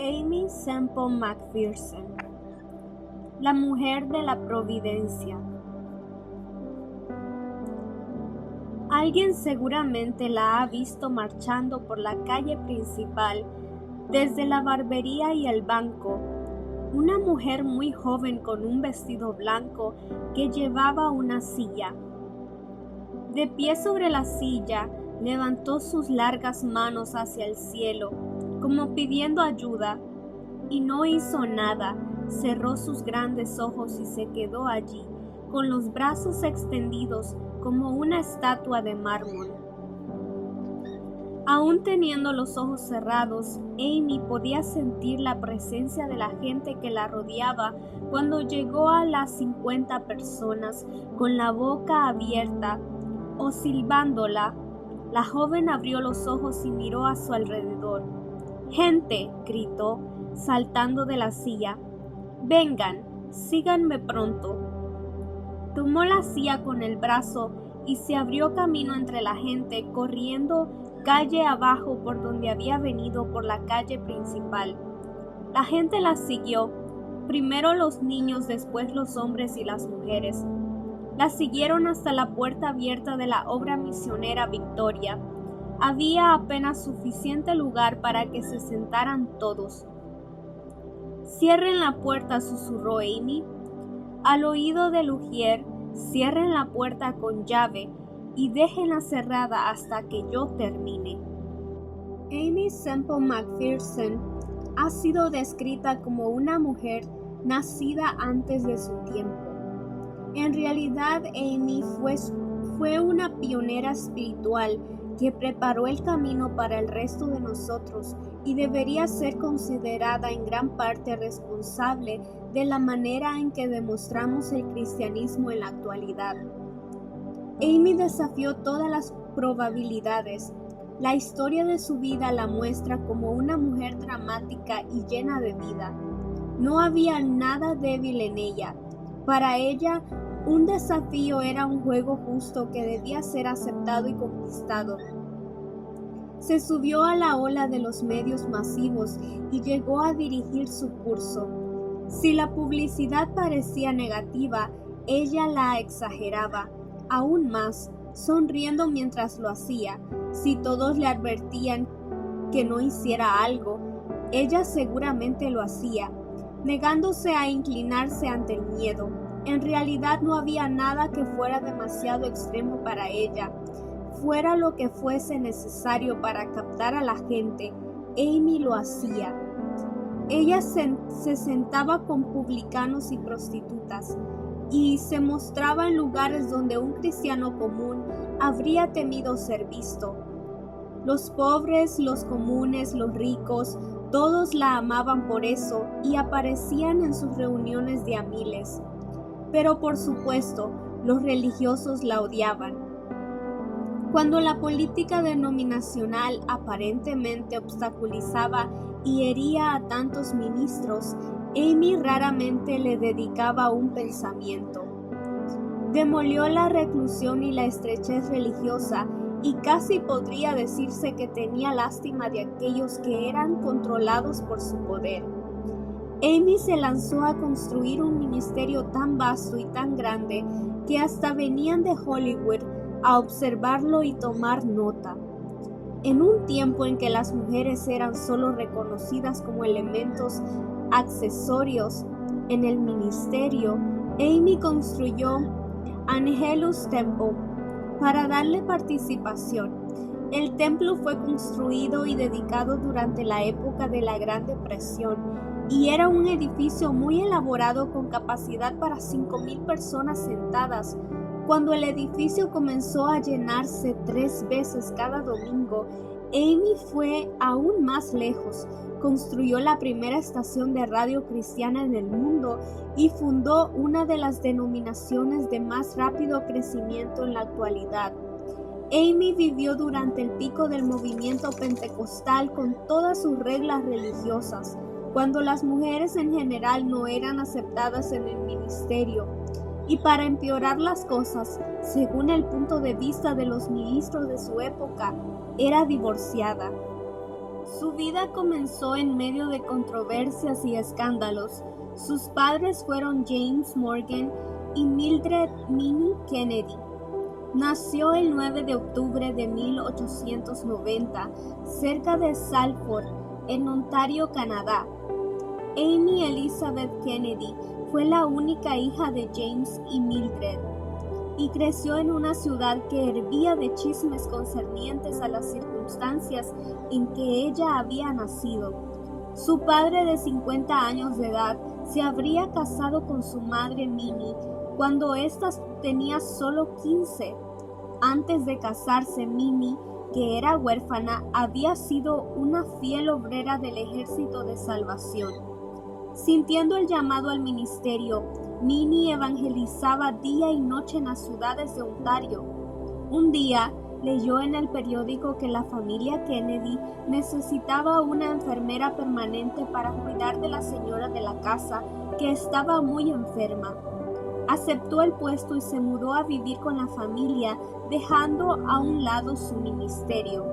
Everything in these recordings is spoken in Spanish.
Aimee Semple McPherson, la mujer de la providencia. Alguien seguramente la ha visto marchando por la calle principal desde la barbería y el banco, una mujer muy joven con un vestido blanco que llevaba una silla. De pie sobre la silla, levantó sus largas manos hacia el cielo, como pidiendo ayuda, y no hizo nada. Cerró sus grandes ojos y se quedó allí, con los brazos extendidos como una estatua de mármol. Aún teniendo los ojos cerrados, Aimee podía sentir la presencia de la gente que la rodeaba cuando llegó a las 50 personas con la boca abierta o silbándola. La joven abrió los ojos y miró a su alrededor. «¡Gente!», gritó, saltando de la silla. «¡Vengan! ¡Síganme pronto!». Tomó la silla con el brazo y se abrió camino entre la gente, corriendo calle abajo por donde había venido por la calle principal. La gente la siguió, primero los niños, después los hombres y las mujeres. La siguieron hasta la puerta abierta de la obra misionera Victoria. Había apenas suficiente lugar para que se sentaran todos. «Cierren la puerta», susurró Aimee al oído de Lugier. «Cierren la puerta con llave y déjenla cerrada hasta que yo termine». Aimee Semple McPherson ha sido descrita como una mujer nacida antes de su tiempo. En realidad, Aimee fue una pionera espiritual que preparó el camino para el resto de nosotros y debería ser considerada en gran parte responsable de la manera en que demostramos el cristianismo en la actualidad. Aimee desafió todas las probabilidades. La historia de su vida la muestra como una mujer dramática y llena de vida. No había nada débil en ella. Para ella, un desafío era un juego justo que debía ser aceptado y conquistado. Se subió a la ola de los medios masivos y llegó a dirigir su curso. Si la publicidad parecía negativa, ella la exageraba aún más, sonriendo mientras lo hacía. Si todos le advertían que no hiciera algo, ella seguramente lo hacía, negándose a inclinarse ante el miedo. En realidad no había nada que fuera demasiado extremo para ella. Fuera lo que fuese necesario para captar a la gente, Aimee lo hacía. Ella se sentaba con publicanos y prostitutas y se mostraba en lugares donde un cristiano común habría temido ser visto. Los pobres, los comunes, los ricos, todos la amaban por eso y aparecían en sus reuniones de a miles. Pero por supuesto, los religiosos la odiaban. Cuando la política denominacional aparentemente obstaculizaba y hería a tantos ministros, Aimee raramente le dedicaba un pensamiento. Demolió la reclusión y la estrechez religiosa y casi podría decirse que tenía lástima de aquellos que eran controlados por su poder. Aimee se lanzó a construir un ministerio tan vasto y tan grande que hasta venían de Hollywood a observarlo y tomar nota. En un tiempo en que las mujeres eran solo reconocidas como elementos accesorios en el ministerio, Aimee construyó Angelus Temple para darle participación. El templo fue construido y dedicado durante la época de la Gran Depresión y era un edificio muy elaborado con capacidad para 5,000 personas sentadas. Cuando el edificio comenzó a llenarse 3 veces cada domingo, Aimee fue aún más lejos. Construyó la primera estación de radio cristiana en el mundo y fundó una de las denominaciones de más rápido crecimiento en la actualidad. Aimee vivió durante el pico del movimiento pentecostal con todas sus reglas religiosas, cuando las mujeres en general no eran aceptadas en el ministerio. Y para empeorar las cosas, según el punto de vista de los ministros de su época, era divorciada. Su vida comenzó en medio de controversias y escándalos. Sus padres fueron James Morgan y Mildred Minnie Kennedy. Nació el 9 de octubre de 1890, cerca de Salford, en Ontario, Canadá. Amy Elizabeth Kennedy fue la única hija de James y Mildred, y creció en una ciudad que hervía de chismes concernientes a las circunstancias en que ella había nacido. Su padre, de 50 años de edad, se habría casado con su madre Minnie cuando ésta tenía solo 15. Antes de casarse, Minnie, que era huérfana, había sido una fiel obrera del Ejército de Salvación. Sintiendo el llamado al ministerio, Minnie evangelizaba día y noche en las ciudades de Ontario. Un día, leyó en el periódico que la familia Kennedy necesitaba una enfermera permanente para cuidar de la señora de la casa, que estaba muy enferma. Aceptó el puesto y se mudó a vivir con la familia, dejando a un lado su ministerio.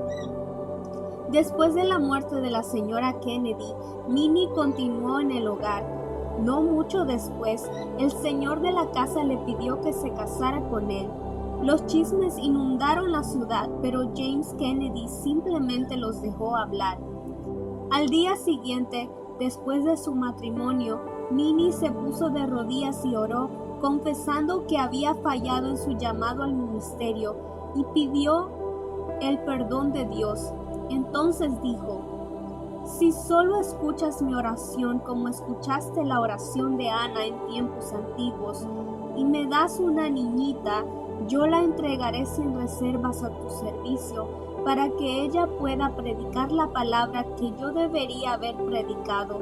Después de la muerte de la señora Kennedy, Minnie continuó en el hogar. No mucho después, el señor de la casa le pidió que se casara con él. Los chismes inundaron la ciudad, pero James Kennedy simplemente los dejó hablar. Al día siguiente, después de su matrimonio, Minnie se puso de rodillas y oró, confesando que había fallado en su llamado al ministerio, y pidió el perdón de Dios. Entonces dijo: si solo escuchas mi oración como escuchaste la oración de Ana en tiempos antiguos, y me das una niñita, yo la entregaré sin reservas a tu servicio, para que ella pueda predicar la palabra que yo debería haber predicado,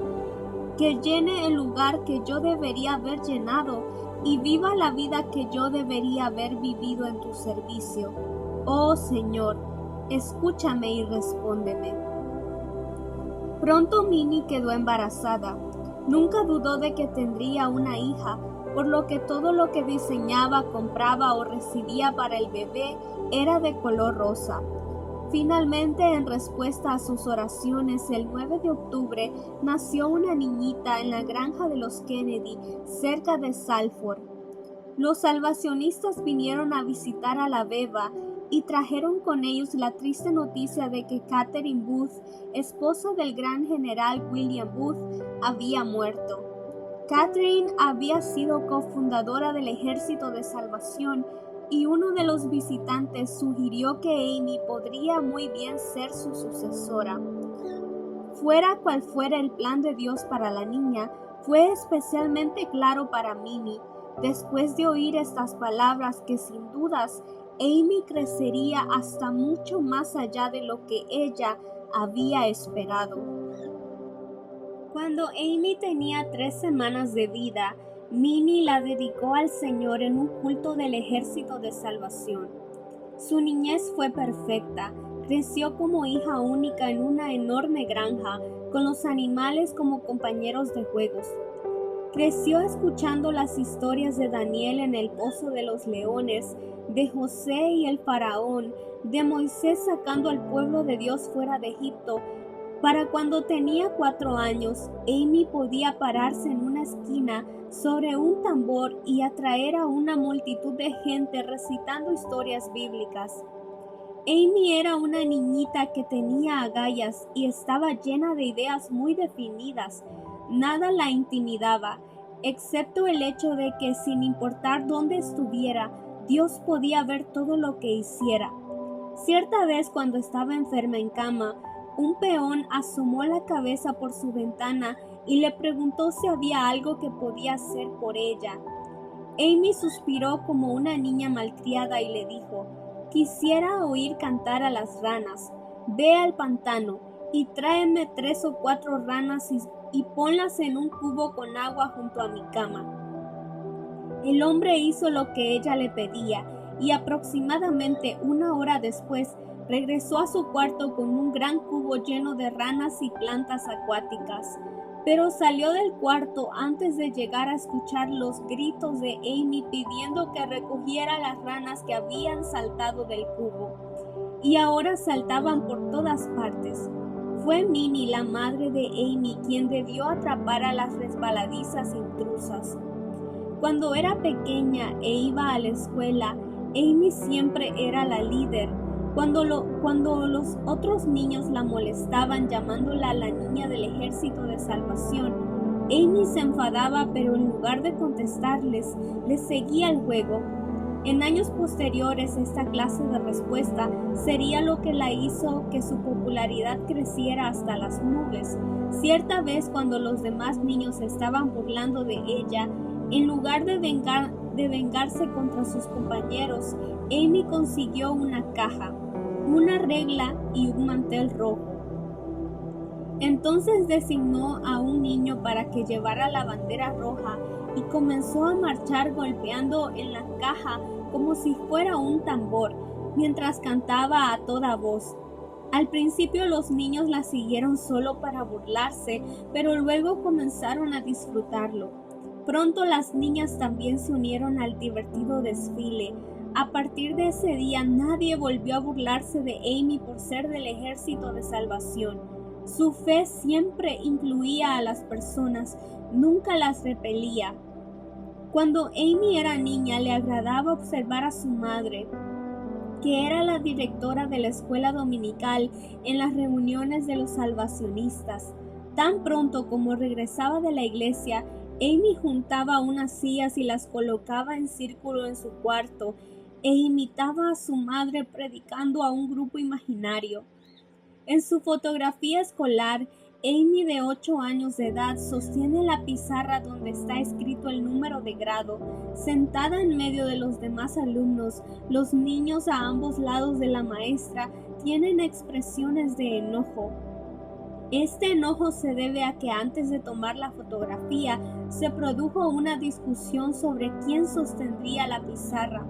que llene el lugar que yo debería haber llenado, y viva la vida que yo debería haber vivido en tu servicio. Oh Señor, escúchame y respóndeme. Pronto Minnie quedó embarazada. Nunca dudó de que tendría una hija, por lo que todo lo que diseñaba, compraba o recibía para el bebé era de color rosa. Finalmente, en respuesta a sus oraciones, el 9 de octubre nació una niñita en la granja de los Kennedy, cerca de Salford. Los salvacionistas vinieron a visitar a la beba y trajeron con ellos la triste noticia de que Catherine Booth, esposa del gran general William Booth, había muerto. Catherine había sido cofundadora del Ejército de Salvación, y uno de los visitantes sugirió que Amy podría muy bien ser su sucesora. Fuera cual fuera el plan de Dios para la niña, fue especialmente claro para Minnie. Después de oír estas palabras, que sin dudas Amy crecería hasta mucho más allá de lo que ella había esperado. Cuando Amy tenía 3 semanas de vida, Minnie la dedicó al Señor en un culto del Ejército de Salvación. Su niñez fue perfecta. Creció como hija única en una enorme granja, con los animales como compañeros de juegos. Creció escuchando las historias de Daniel en el pozo de los leones, de José y el faraón, de Moisés sacando al pueblo de Dios fuera de Egipto. Para cuando tenía 4 años, Amy podía pararse en una esquina sobre un tambor y atraer a una multitud de gente recitando historias bíblicas. Amy era una niñita que tenía agallas y estaba llena de ideas muy definidas. Nada la intimidaba, excepto el hecho de que, sin importar dónde estuviera, Dios podía ver todo lo que hiciera. Cierta vez, cuando estaba enferma en cama, un peón asomó la cabeza por su ventana y le preguntó si había algo que podía hacer por ella. Amy suspiró como una niña malcriada y le dijo: quisiera oír cantar a las ranas. Ve al pantano y tráeme 3 o 4 ranas y ponlas en un cubo con agua junto a mi cama. El hombre hizo lo que ella le pedía, y aproximadamente 1 hora después regresó a su cuarto con un gran cubo lleno de ranas y plantas acuáticas. Pero salió del cuarto antes de llegar a escuchar los gritos de Amy pidiendo que recogiera las ranas que habían saltado del cubo, y ahora saltaban por todas partes. Fue Minnie, la madre de Amy, quien debió atrapar a las resbaladizas intrusas. Cuando era pequeña e iba a la escuela, Amy siempre era la líder. Cuando los otros niños la molestaban llamándola la niña del Ejército de Salvación, Amy se enfadaba, pero en lugar de contestarles, les seguía el juego. En años posteriores, esta clase de respuesta sería lo que la hizo que su popularidad creciera hasta las nubes. Cierta vez, cuando los demás niños estaban burlando de ella, en lugar de vengarse contra sus compañeros, Amy consiguió una caja, una regla y un mantel rojo. Entonces designó a un niño para que llevara la bandera roja y comenzó a marchar golpeando en la caja como si fuera un tambor, mientras cantaba a toda voz. Al principio los niños la siguieron solo para burlarse, pero luego comenzaron a disfrutarlo. Pronto las niñas también se unieron al divertido desfile. A partir de ese día nadie volvió a burlarse de Amy por ser del Ejército de Salvación. Su fe siempre incluía a las personas, nunca las repelía. Cuando Amy era niña, le agradaba observar a su madre, que era la directora de la escuela dominical, en las reuniones de los salvacionistas. Tan pronto como regresaba de la iglesia, Amy juntaba unas sillas y las colocaba en círculo en su cuarto e imitaba a su madre predicando a un grupo imaginario. En su fotografía escolar, Amy, de 8 años de edad, sostiene la pizarra donde está escrito el número de grado. Sentada en medio de los demás alumnos, los niños a ambos lados de la maestra tienen expresiones de enojo. Este enojo se debe a que antes de tomar la fotografía se produjo una discusión sobre quién sostendría la pizarra.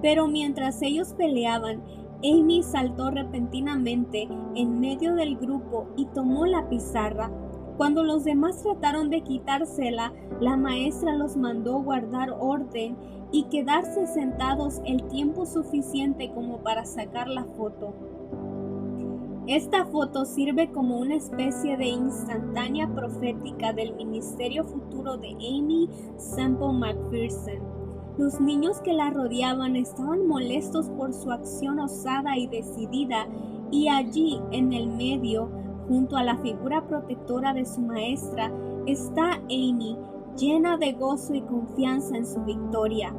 Pero mientras ellos peleaban, Amy saltó repentinamente en medio del grupo y tomó la pizarra. Cuando los demás trataron de quitársela, la maestra los mandó guardar orden y quedarse sentados el tiempo suficiente como para sacar la foto. Esta foto sirve como una especie de instantánea profética del ministerio futuro de Aimee Semple McPherson. Los niños que la rodeaban estaban molestos por su acción osada y decidida, y allí, en el medio, junto a la figura protectora de su maestra, está Amy, llena de gozo y confianza en su victoria.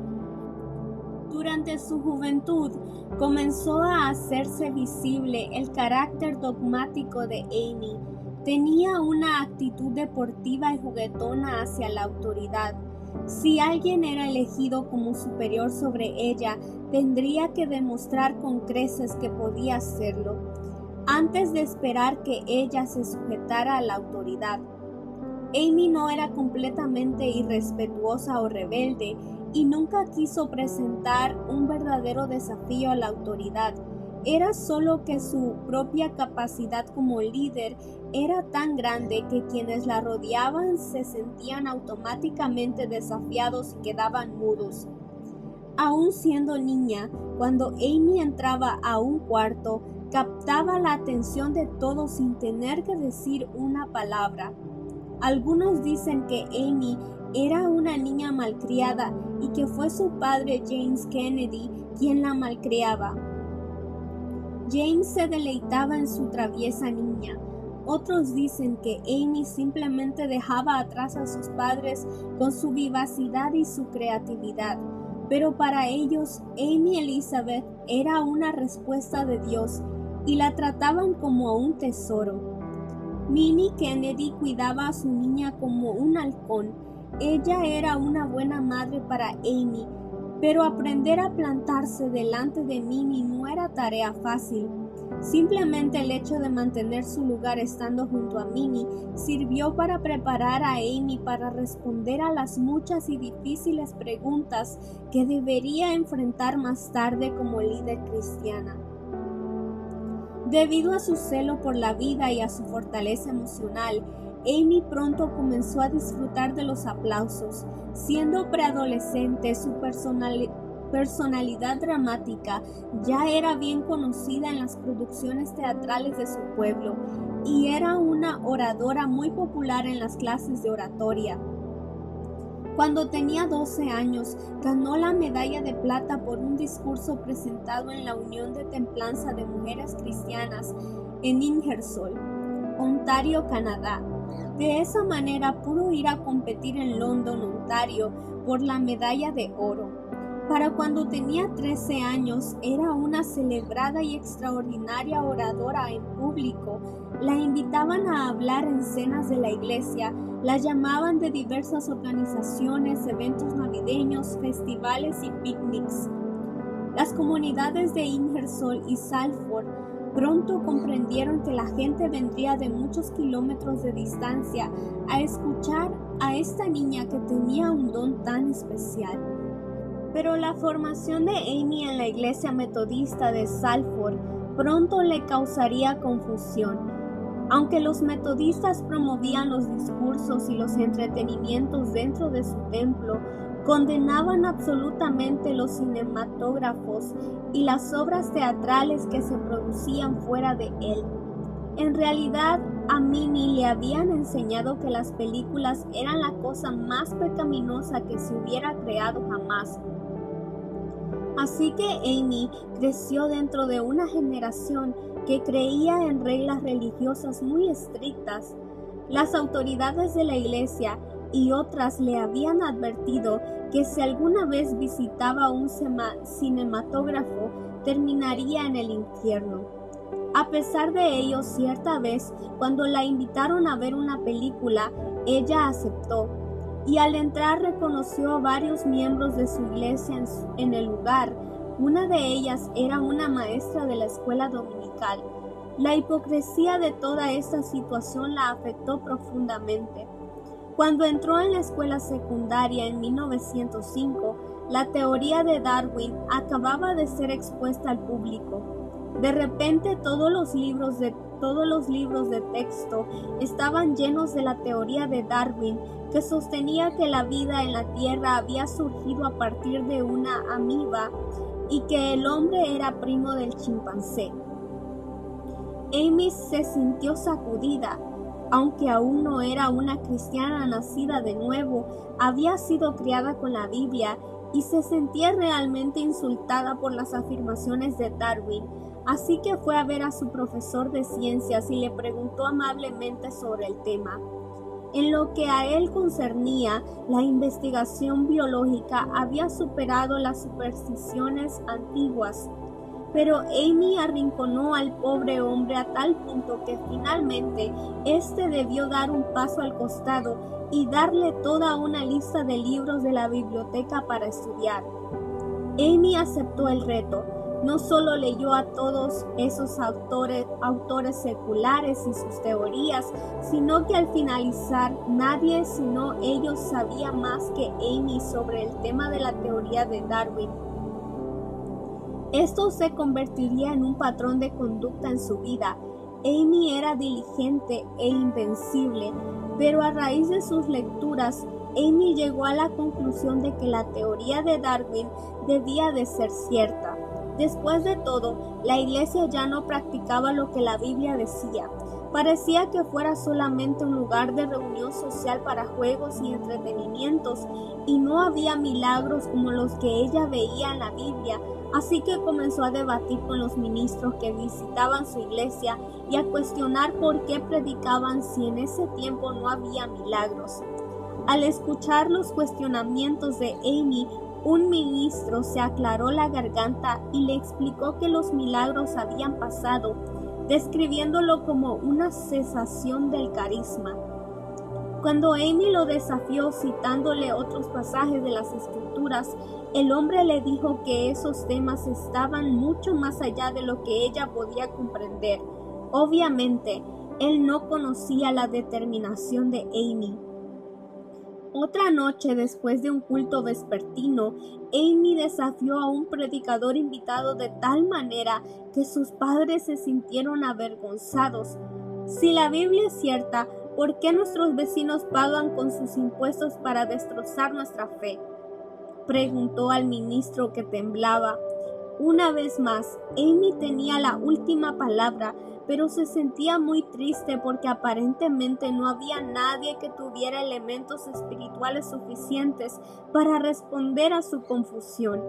Durante su juventud, comenzó a hacerse visible el carácter dogmático de Amy. Tenía una actitud deportiva y juguetona hacia la autoridad. Si alguien era elegido como superior sobre ella, tendría que demostrar con creces que podía hacerlo, antes de esperar que ella se sujetara a la autoridad. Amy no era completamente irrespetuosa o rebelde y nunca quiso presentar un verdadero desafío a la autoridad. Era solo que su propia capacidad como líder era tan grande que quienes la rodeaban se sentían automáticamente desafiados y quedaban mudos. Aún siendo niña, cuando Amy entraba a un cuarto, captaba la atención de todos sin tener que decir una palabra. Algunos dicen que Amy era una niña malcriada y que fue su padre James Kennedy quien la malcriaba. James se deleitaba en su traviesa niña. Otros dicen que Amy simplemente dejaba atrás a sus padres con su vivacidad y su creatividad. Pero para ellos, Amy Elizabeth era una respuesta de Dios y la trataban como a un tesoro. Minnie Kennedy cuidaba a su niña como un halcón. Ella era una buena madre para Amy, pero aprender a plantarse delante de Minnie no era tarea fácil. Simplemente el hecho de mantener su lugar estando junto a Minnie sirvió para preparar a Amy para responder a las muchas y difíciles preguntas que debería enfrentar más tarde como líder cristiana. Debido a su celo por la vida y a su fortaleza emocional, Amy pronto comenzó a disfrutar de los aplausos. Siendo preadolescente, su personalidad dramática, ya era bien conocida en las producciones teatrales de su pueblo y era una oradora muy popular en las clases de oratoria. Cuando tenía 12 años, ganó la medalla de plata por un discurso presentado en la Unión de Templanza de Mujeres Cristianas en Ingersoll, Ontario, Canadá. De esa manera pudo ir a competir en London, Ontario, por la medalla de oro. Para cuando tenía 13 años, era una celebrada y extraordinaria oradora en público. La invitaban a hablar en cenas de la iglesia, la llamaban de diversas organizaciones, eventos navideños, festivales y picnics. Las comunidades de Ingersoll y Salford pronto comprendieron que la gente vendría de muchos kilómetros de distancia a escuchar a esta niña que tenía un don tan especial. Pero la formación de Amy en la iglesia metodista de Salford pronto le causaría confusión. Aunque los metodistas promovían los discursos y los entretenimientos dentro de su templo, condenaban absolutamente los cinematógrafos y las obras teatrales que se producían fuera de él. En realidad, a Minnie le habían enseñado que las películas eran la cosa más pecaminosa que se hubiera creado jamás. Así que Amy creció dentro de una generación que creía en reglas religiosas muy estrictas. Las autoridades de la iglesia y otras le habían advertido que si alguna vez visitaba un cinematógrafo, terminaría en el infierno. A pesar de ello, cierta vez, cuando la invitaron a ver una película, ella aceptó, y al entrar reconoció a varios miembros de su iglesia en el lugar. Una de ellas era una maestra de la escuela dominical. La hipocresía de toda esta situación la afectó profundamente. Cuando entró en la escuela secundaria en 1905, la teoría de Darwin acababa de ser expuesta al público. De repente todos los libros de texto estaban llenos de la teoría de Darwin, que sostenía que la vida en la Tierra había surgido a partir de una amiba y que el hombre era primo del chimpancé. Amy se sintió sacudida. Aunque aún no era una cristiana nacida de nuevo, había sido criada con la Biblia y se sentía realmente insultada por las afirmaciones de Darwin. Así que fue a ver a su profesor de ciencias y le preguntó amablemente sobre el tema. En lo que a él concernía, la investigación biológica había superado las supersticiones antiguas. Pero Amy arrinconó al pobre hombre a tal punto que finalmente éste debió dar un paso al costado y darle toda una lista de libros de la biblioteca para estudiar. Amy aceptó el reto. No solo leyó a todos esos autores seculares y sus teorías, sino que al finalizar nadie sino ellos sabía más que Amy sobre el tema de la teoría de Darwin. Esto se convertiría en un patrón de conducta en su vida. Amy era diligente e invencible, pero a raíz de sus lecturas, Amy llegó a la conclusión de que la teoría de Darwin debía de ser cierta. Después de todo, la iglesia ya no practicaba lo que la Biblia decía. Parecía que fuera solamente un lugar de reunión social para juegos y entretenimientos, y no había milagros como los que ella veía en la Biblia. Así que comenzó a debatir con los ministros que visitaban su iglesia y a cuestionar por qué predicaban si en ese tiempo no había milagros. Al escuchar los cuestionamientos de Amy, un ministro se aclaró la garganta y le explicó que los milagros habían pasado, describiéndolo como una cesación del carisma. Cuando Amy lo desafió citándole otros pasajes de las Escrituras, el hombre le dijo que esos temas estaban mucho más allá de lo que ella podía comprender. Obviamente, él no conocía la determinación de Amy. Otra noche, después de un culto vespertino, Amy desafió a un predicador invitado de tal manera que sus padres se sintieron avergonzados. Si la Biblia es cierta, ¿por qué nuestros vecinos pagan con sus impuestos para destrozar nuestra fe? preguntó al ministro que temblaba. Una vez más, Amy tenía la última palabra, pero se sentía muy triste porque aparentemente no había nadie que tuviera elementos espirituales suficientes para responder a su confusión.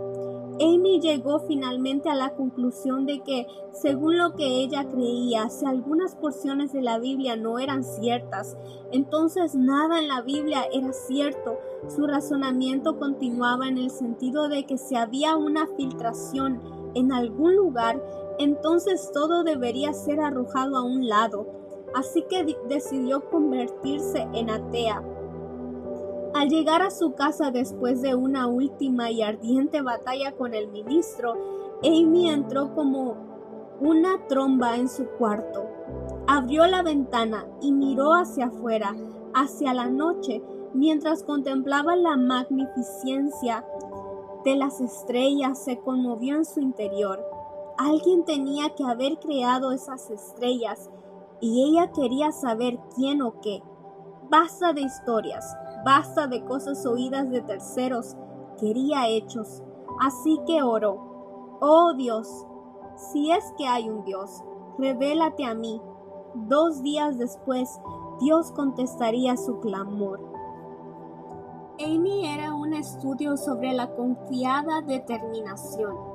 Amy llegó finalmente a la conclusión de que, según lo que ella creía, si algunas porciones de la Biblia no eran ciertas, entonces nada en la Biblia era cierto. Su razonamiento continuaba en el sentido de que si había una filtración en algún lugar, entonces todo debería ser arrojado a un lado. Así que decidió convertirse en atea. Al llegar a su casa después de una última y ardiente batalla con el ministro, Amy entró como una tromba en su cuarto. Abrió la ventana y miró hacia afuera, hacia la noche, mientras contemplaba la magnificencia de las estrellas. Se conmovió en su interior. Alguien tenía que haber creado esas estrellas y ella quería saber quién o qué. Basta de historias, basta de cosas oídas de terceros, quería hechos. Así que oró: oh Dios, si es que hay un Dios, revélate a mí. 2 días después, Dios contestaría su clamor. Amy era un estudio sobre la confiada determinación.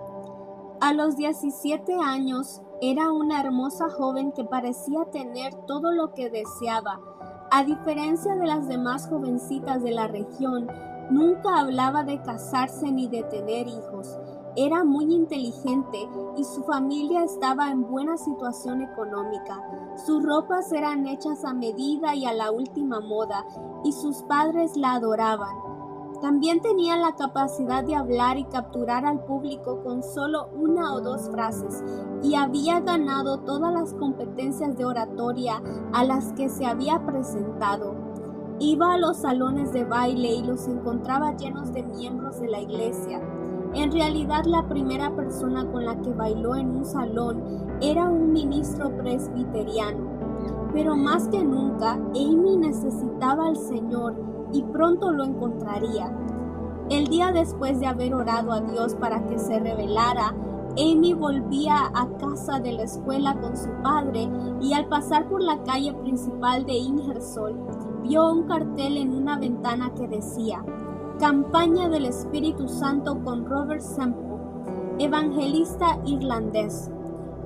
A los 17 años, era una hermosa joven que parecía tener todo lo que deseaba. A diferencia de las demás jovencitas de la región, nunca hablaba de casarse ni de tener hijos. Era muy inteligente y su familia estaba en buena situación económica. Sus ropas eran hechas a medida y a la última moda, y sus padres la adoraban. También tenía la capacidad de hablar y capturar al público con solo 1 o 2 frases, y había ganado todas las competencias de oratoria a las que se había presentado. Iba a los salones de baile y los encontraba llenos de miembros de la iglesia. En realidad, la primera persona con la que bailó en un salón era un ministro presbiteriano. Pero más que nunca, Amy necesitaba al Señor y pronto lo encontraría. El día después de haber orado a Dios para que se revelara, Amy volvía a casa de la escuela con su padre y al pasar por la calle principal de Ingersoll, vio un cartel en una ventana que decía: Campaña del Espíritu Santo con Robert Semple, evangelista irlandés.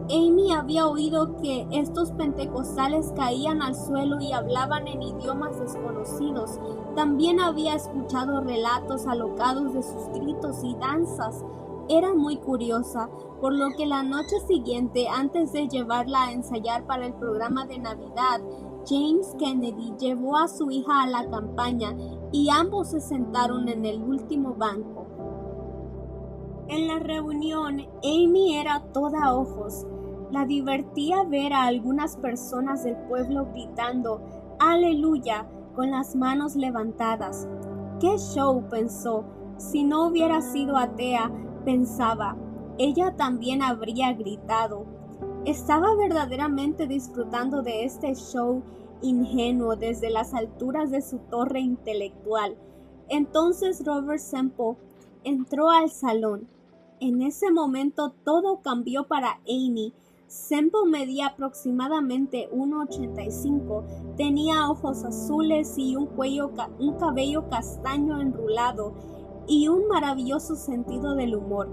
Amy había oído que estos pentecostales caían al suelo y hablaban en idiomas desconocidos. También había escuchado relatos alocados de sus gritos y danzas. Era muy curiosa, por lo que la noche siguiente, antes de llevarla a ensayar para el programa de Navidad, James Kennedy llevó a su hija a la campaña y ambos se sentaron en el último banco. En la reunión, Amy era toda ojos. La divertía ver a algunas personas del pueblo gritando ¡Aleluya!, con las manos levantadas. ¡Qué show!, pensó. Si no hubiera sido atea, pensaba, ella también habría gritado. Estaba verdaderamente disfrutando de este show ingenuo desde las alturas de su torre intelectual. Entonces Robert Semple entró al salón. En ese momento todo cambió para Amy. Semple medía aproximadamente 1,85, tenía ojos azules y un cabello castaño enrulado y un maravilloso sentido del humor.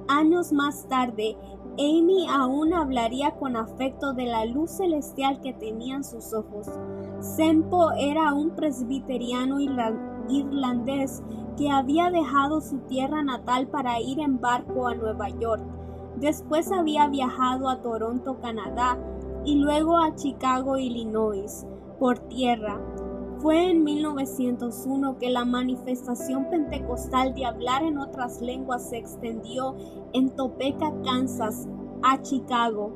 Años más tarde, Amy aún hablaría con afecto de la luz celestial que tenían sus ojos. Semple era un presbiteriano irlandés que había dejado su tierra natal para ir en barco a Nueva York. Después había viajado a Toronto, Canadá, y luego a Chicago, Illinois, por tierra. Fue en 1901 que la manifestación pentecostal de hablar en otras lenguas se extendió en Topeka, Kansas, a Chicago.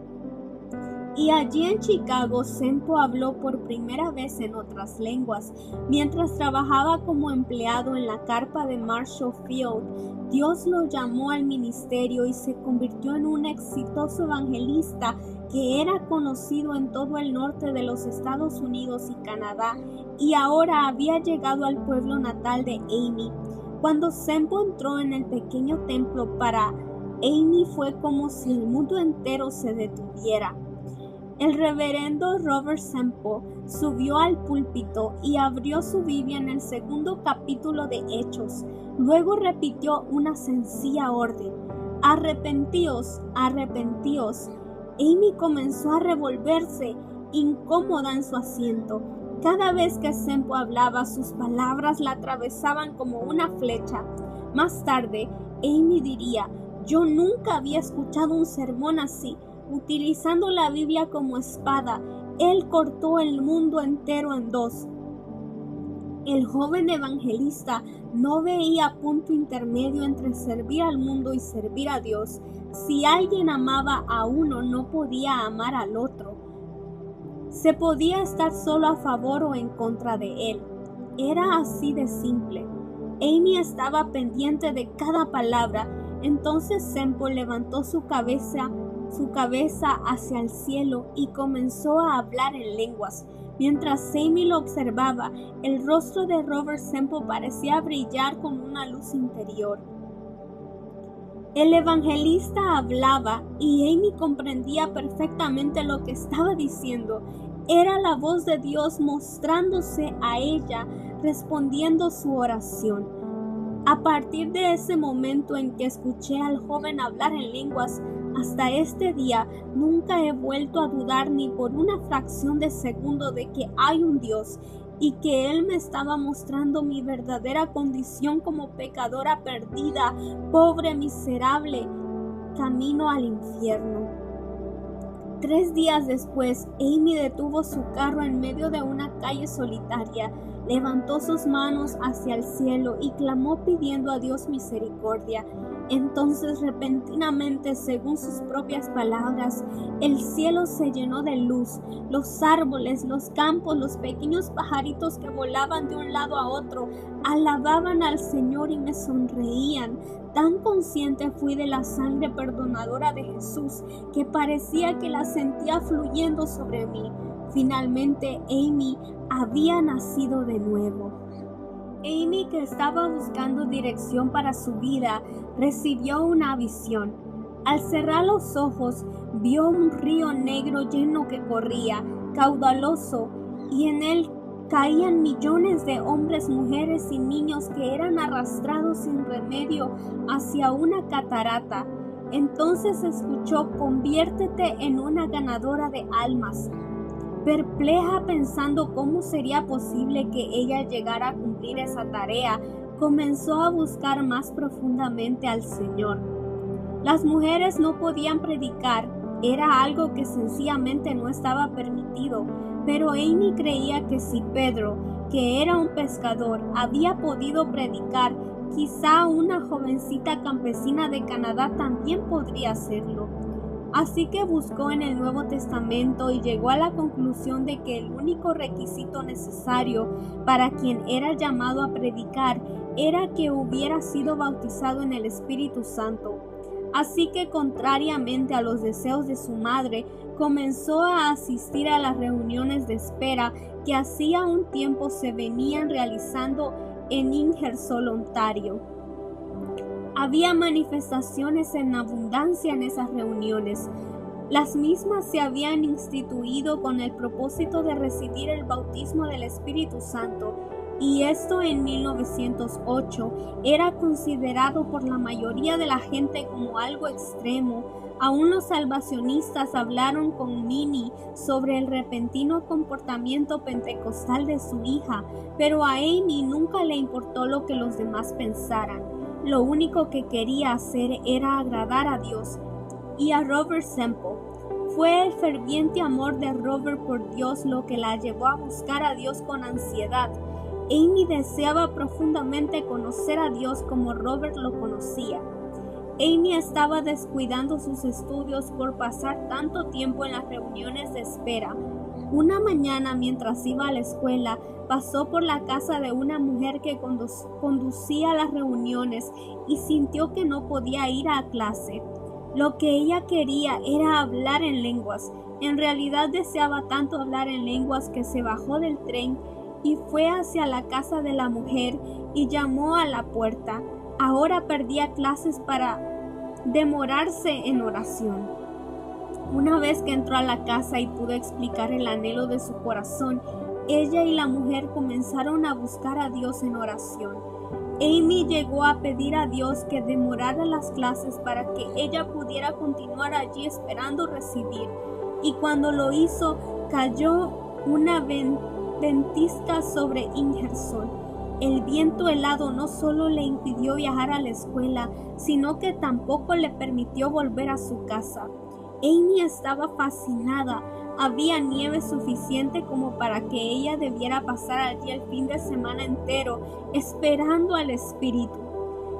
Y allí en Chicago, Semple habló por primera vez en otras lenguas. Mientras trabajaba como empleado en la carpa de Marshall Field, Dios lo llamó al ministerio y se convirtió en un exitoso evangelista que era conocido en todo el norte de los Estados Unidos y Canadá, y ahora había llegado al pueblo natal de Amy. Cuando Sempo entró en el pequeño templo para Amy fue como si el mundo entero se detuviera. El reverendo Robert Sempo subió al púlpito y abrió su Biblia en el segundo capítulo de Hechos. Luego repitió una sencilla orden: arrepentíos, arrepentíos. Amy comenzó a revolverse, incómoda en su asiento. Cada vez que Sempo hablaba, sus palabras la atravesaban como una flecha. Más tarde, Amy diría: yo nunca había escuchado un sermón así. Utilizando la Biblia como espada, él cortó el mundo entero en dos. El joven evangelista no veía punto intermedio entre servir al mundo y servir a Dios. Si alguien amaba a uno, no podía amar al otro. Se podía estar solo a favor o en contra de él. Era así de simple. Amy estaba pendiente de cada palabra. Entonces Sempo levantó su cabeza hacia el cielo y comenzó a hablar en lenguas. Mientras Amy lo observaba, el rostro de Robert Sempo parecía brillar con una luz interior. El evangelista hablaba y Amy comprendía perfectamente lo que estaba diciendo. Era la voz de Dios mostrándose a ella, respondiendo su oración. A partir de ese momento en que escuché al joven hablar en lenguas, hasta este día nunca he vuelto a dudar ni por una fracción de segundo de que hay un Dios y que Él me estaba mostrando mi verdadera condición como pecadora perdida, pobre, miserable, camino al infierno. 3 días después, Amy detuvo su carro en medio de una calle solitaria, levantó sus manos hacia el cielo y clamó pidiendo a Dios misericordia. Entonces, repentinamente, según sus propias palabras, el cielo se llenó de luz. Los árboles, los campos, los pequeños pajaritos que volaban de un lado a otro, alababan al Señor y me sonreían. Tan consciente fui de la sangre perdonadora de Jesús que parecía que la sentía fluyendo sobre mí. Finalmente, Amy había nacido de nuevo. Amy, que estaba buscando dirección para su vida, recibió una visión. Al cerrar los ojos, vio un río negro lleno que corría, caudaloso, y en él caían millones de hombres, mujeres y niños que eran arrastrados sin remedio hacia una catarata. Entonces escuchó: conviértete en una ganadora de almas. Perpleja pensando cómo sería posible que ella llegara a cumplir esa tarea, comenzó a buscar más profundamente al Señor. Las mujeres no podían predicar, era algo que sencillamente no estaba permitido, pero Amy creía que si Pedro, que era un pescador, había podido predicar, quizá una jovencita campesina de Canadá también podría hacerlo. Así que buscó en el Nuevo Testamento y llegó a la conclusión de que el único requisito necesario para quien era llamado a predicar era que hubiera sido bautizado en el Espíritu Santo. Así que, contrariamente a los deseos de su madre, comenzó a asistir a las reuniones de espera que hacía un tiempo se venían realizando en Ingersoll, Ontario. Había manifestaciones en abundancia en esas reuniones. Las mismas se habían instituido con el propósito de recibir el bautismo del Espíritu Santo, y esto en 1908 era considerado por la mayoría de la gente como algo extremo. Aún los salvacionistas hablaron con Minnie sobre el repentino comportamiento pentecostal de su hija, pero a Amy nunca le importó lo que los demás pensaran. Lo único que quería hacer era agradar a Dios y a Robert Sempo. Fue el ferviente amor de Robert por Dios lo que la llevó a buscar a Dios con ansiedad. Amy deseaba profundamente conocer a Dios como Robert lo conocía. Amy estaba descuidando sus estudios por pasar tanto tiempo en las reuniones de espera. Una mañana, mientras iba a la escuela, pasó por la casa de una mujer que conducía las reuniones y sintió que no podía ir a clase. Lo que ella quería era hablar en lenguas. En realidad deseaba tanto hablar en lenguas que se bajó del tren y fue hacia la casa de la mujer y llamó a la puerta. Ahora perdía clases para demorarse en oración. Una vez que entró a la casa y pudo explicar el anhelo de su corazón, ella y la mujer comenzaron a buscar a Dios en oración. Amy llegó a pedir a Dios que demorara las clases para que ella pudiera continuar allí esperando recibir. Y cuando lo hizo, cayó una ventisca sobre Ingersoll. El viento helado no solo le impidió viajar a la escuela, sino que tampoco le permitió volver a su casa. Amy estaba fascinada. Había nieve suficiente como para que ella debiera pasar allí el fin de semana entero, esperando al Espíritu.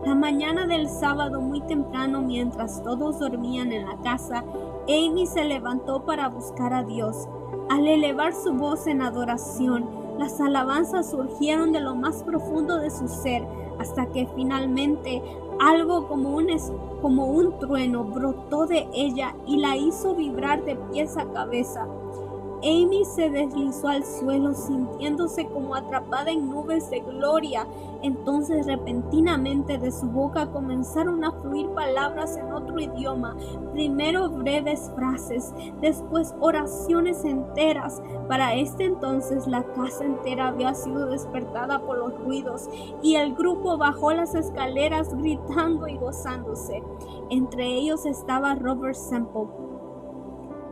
La mañana del sábado, muy temprano, mientras todos dormían en la casa, Amy se levantó para buscar a Dios. Al elevar su voz en adoración, las alabanzas surgieron de lo más profundo de su ser, hasta que finalmente algo como un trueno brotó de ella y la hizo vibrar de pies a cabeza. Amy se deslizó al suelo sintiéndose como atrapada en nubes de gloria. Entonces repentinamente de su boca comenzaron a fluir palabras en otro idioma, primero breves frases, después oraciones enteras. Para este entonces la casa entera había sido despertada por los ruidos y el grupo bajó las escaleras gritando y gozándose. Entre ellos estaba Robert Semple.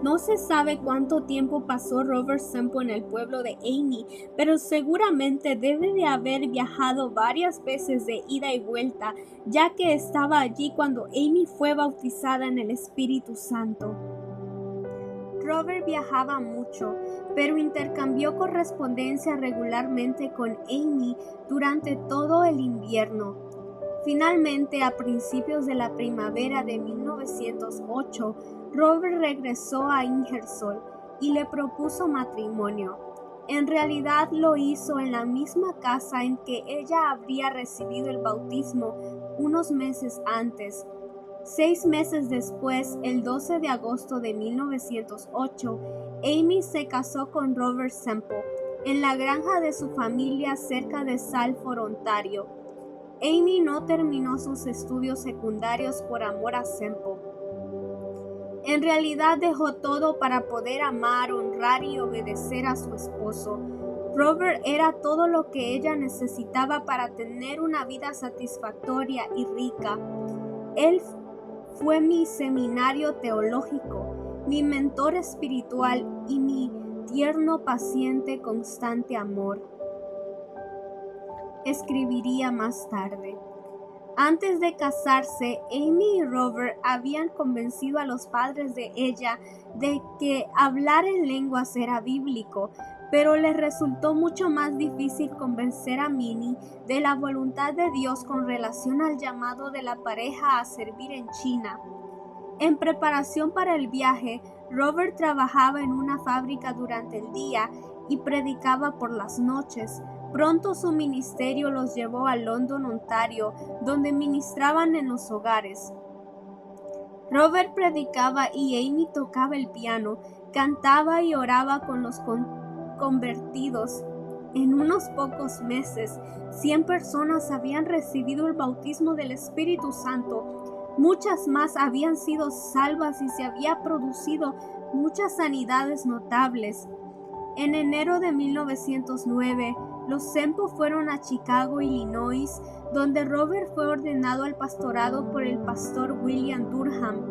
No se sabe cuánto tiempo pasó Robert Semple en el pueblo de Amy, pero seguramente debe de haber viajado varias veces de ida y vuelta, ya que estaba allí cuando Amy fue bautizada en el Espíritu Santo. Robert viajaba mucho, pero intercambió correspondencia regularmente con Amy durante todo el invierno. Finalmente, a principios de la primavera de 1908, Robert regresó a Ingersoll y le propuso matrimonio. En realidad lo hizo en la misma casa en que ella habría recibido el bautismo unos meses antes. 6 meses después, el 12 de agosto de 1908, Amy se casó con Robert Semple en la granja de su familia cerca de Salford, Ontario. Amy no terminó sus estudios secundarios por amor a Semple. En realidad dejó todo para poder amar, honrar y obedecer a su esposo. Robert era todo lo que ella necesitaba para tener una vida satisfactoria y rica. Él fue mi seminario teológico, mi mentor espiritual y mi tierno, paciente, constante amor. Escribiría más tarde. Antes de casarse, Amy y Robert habían convencido a los padres de ella de que hablar en lenguas era bíblico, pero les resultó mucho más difícil convencer a Minnie de la voluntad de Dios con relación al llamado de la pareja a servir en China. En preparación para el viaje, Robert trabajaba en una fábrica durante el día y predicaba por las noches. Pronto su ministerio los llevó a London, Ontario, donde ministraban en los hogares. Robert predicaba y Amy tocaba el piano, cantaba y oraba con los convertidos. En unos pocos meses, 100 personas habían recibido el bautismo del Espíritu Santo. Muchas más habían sido salvas y se había producido muchas sanidades notables. En enero de 1909, los Semple fueron a Chicago, Illinois, donde Robert fue ordenado al pastorado por el pastor William Durham.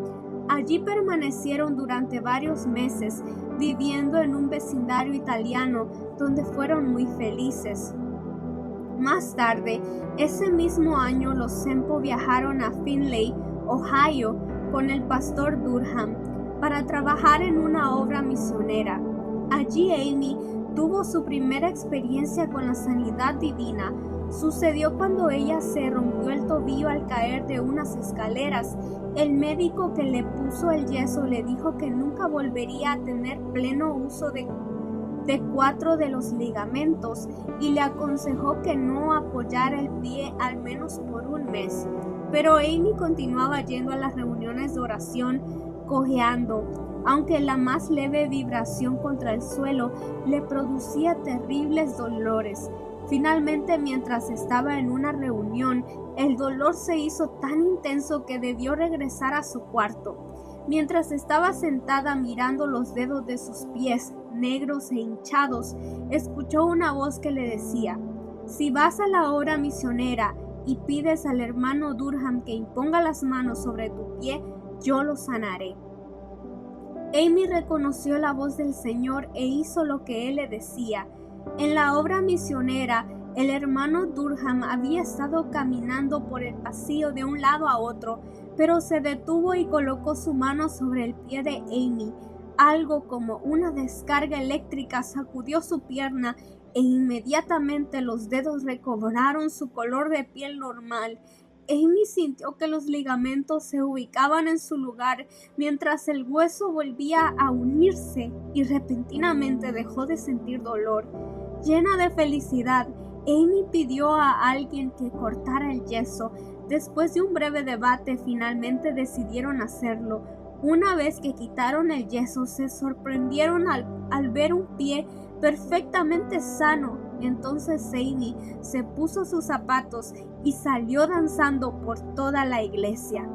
Allí permanecieron durante varios meses, viviendo en un vecindario italiano, donde fueron muy felices. Más tarde, ese mismo año, los Semple viajaron a Findlay, Ohio, con el pastor Durham, para trabajar en una obra misionera. Allí Amy tuvo su primera experiencia con la sanidad divina. Sucedió cuando ella se rompió el tobillo al caer de unas escaleras. El médico que le puso el yeso le dijo que nunca volvería a tener pleno uso de 4 de los ligamentos y le aconsejó que no apoyara el pie al menos por un mes. Pero Amy continuaba yendo a las reuniones de oración cojeando. aunque la más leve vibración contra el suelo le producía terribles dolores. Finalmente, mientras estaba en una reunión, el dolor se hizo tan intenso que debió regresar a su cuarto. Mientras estaba sentada mirando los dedos de sus pies, negros e hinchados, escuchó una voz que le decía: «Si vas a la obra misionera y pides al hermano Durham que imponga las manos sobre tu pie, yo lo sanaré». Amy reconoció la voz del Señor e hizo lo que él le decía. En la obra misionera, el hermano Durham había estado caminando por el pasillo de un lado a otro, pero se detuvo y colocó su mano sobre el pie de Amy. Algo como una descarga eléctrica sacudió su pierna e inmediatamente los dedos recobraron su color de piel normal. Amy sintió que los ligamentos se ubicaban en su lugar mientras el hueso volvía a unirse y repentinamente dejó de sentir dolor. Llena de felicidad, Amy pidió a alguien que cortara el yeso. Después de un breve debate, finalmente decidieron hacerlo. Una vez que quitaron el yeso, se sorprendieron al ver un pie perfectamente sano. Entonces Amy se puso sus zapatos y salió danzando por toda la iglesia.